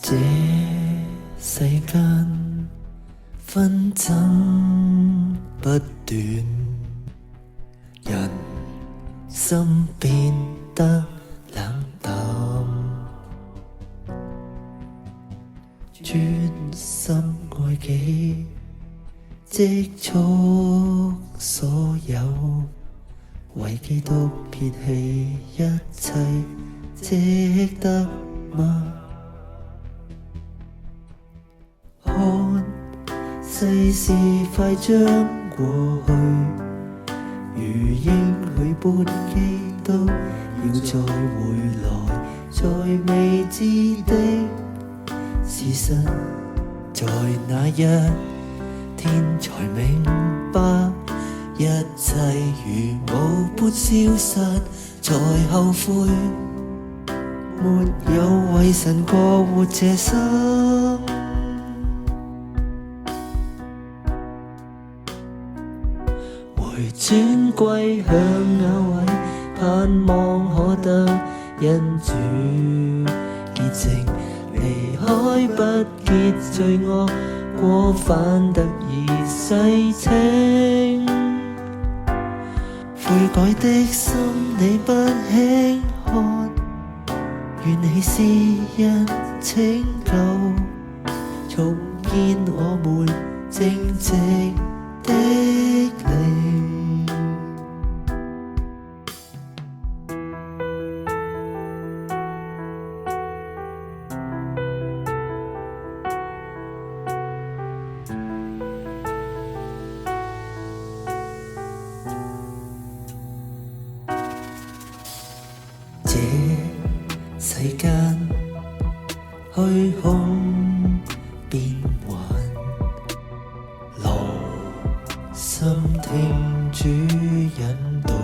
這世間紛爭不斷，人心變得冷淡，專心愛己，積蓄所有，為基督撇棄一切，值得嗎？看世事快將過去，如應許般基督要再回來，在未知的事實，在那一天才明白，一切如霧般消失，才後悔沒有為神過活這生。回轉歸向那位，盼望可得恩主潔淨，離開不潔罪惡，過犯得以洗清。悔改的心你不輕看，願你施恩拯救，重建我們正直的靈。這世間虛空變幻，留心聽主引導，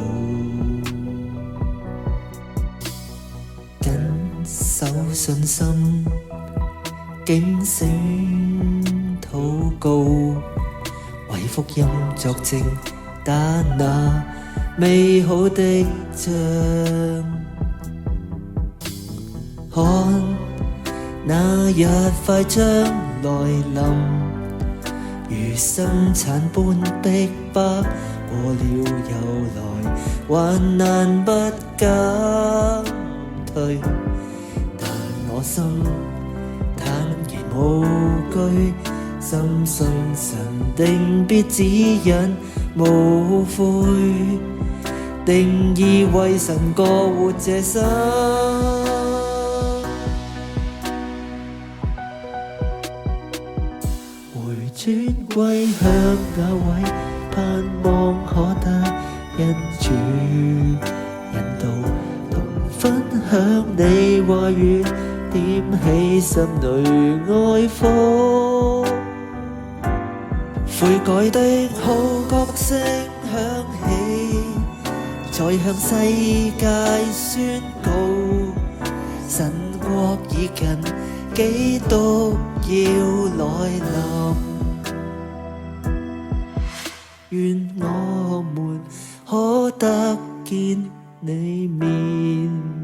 緊守信心，警醒禱告，為福音作證，打那美好的仗。看那日快將來臨，如生產般逼迫，過了又來，患難不減退，但我心坦然無懼，深信神定必指引無悔，定義為神過活這生。轉歸向那位，盼望可得恩主引導，同分享你話語，點起心裏愛火。悔改的號角聲響起，再向世界宣告，神國已近，基督要來臨。願我們可得見你面。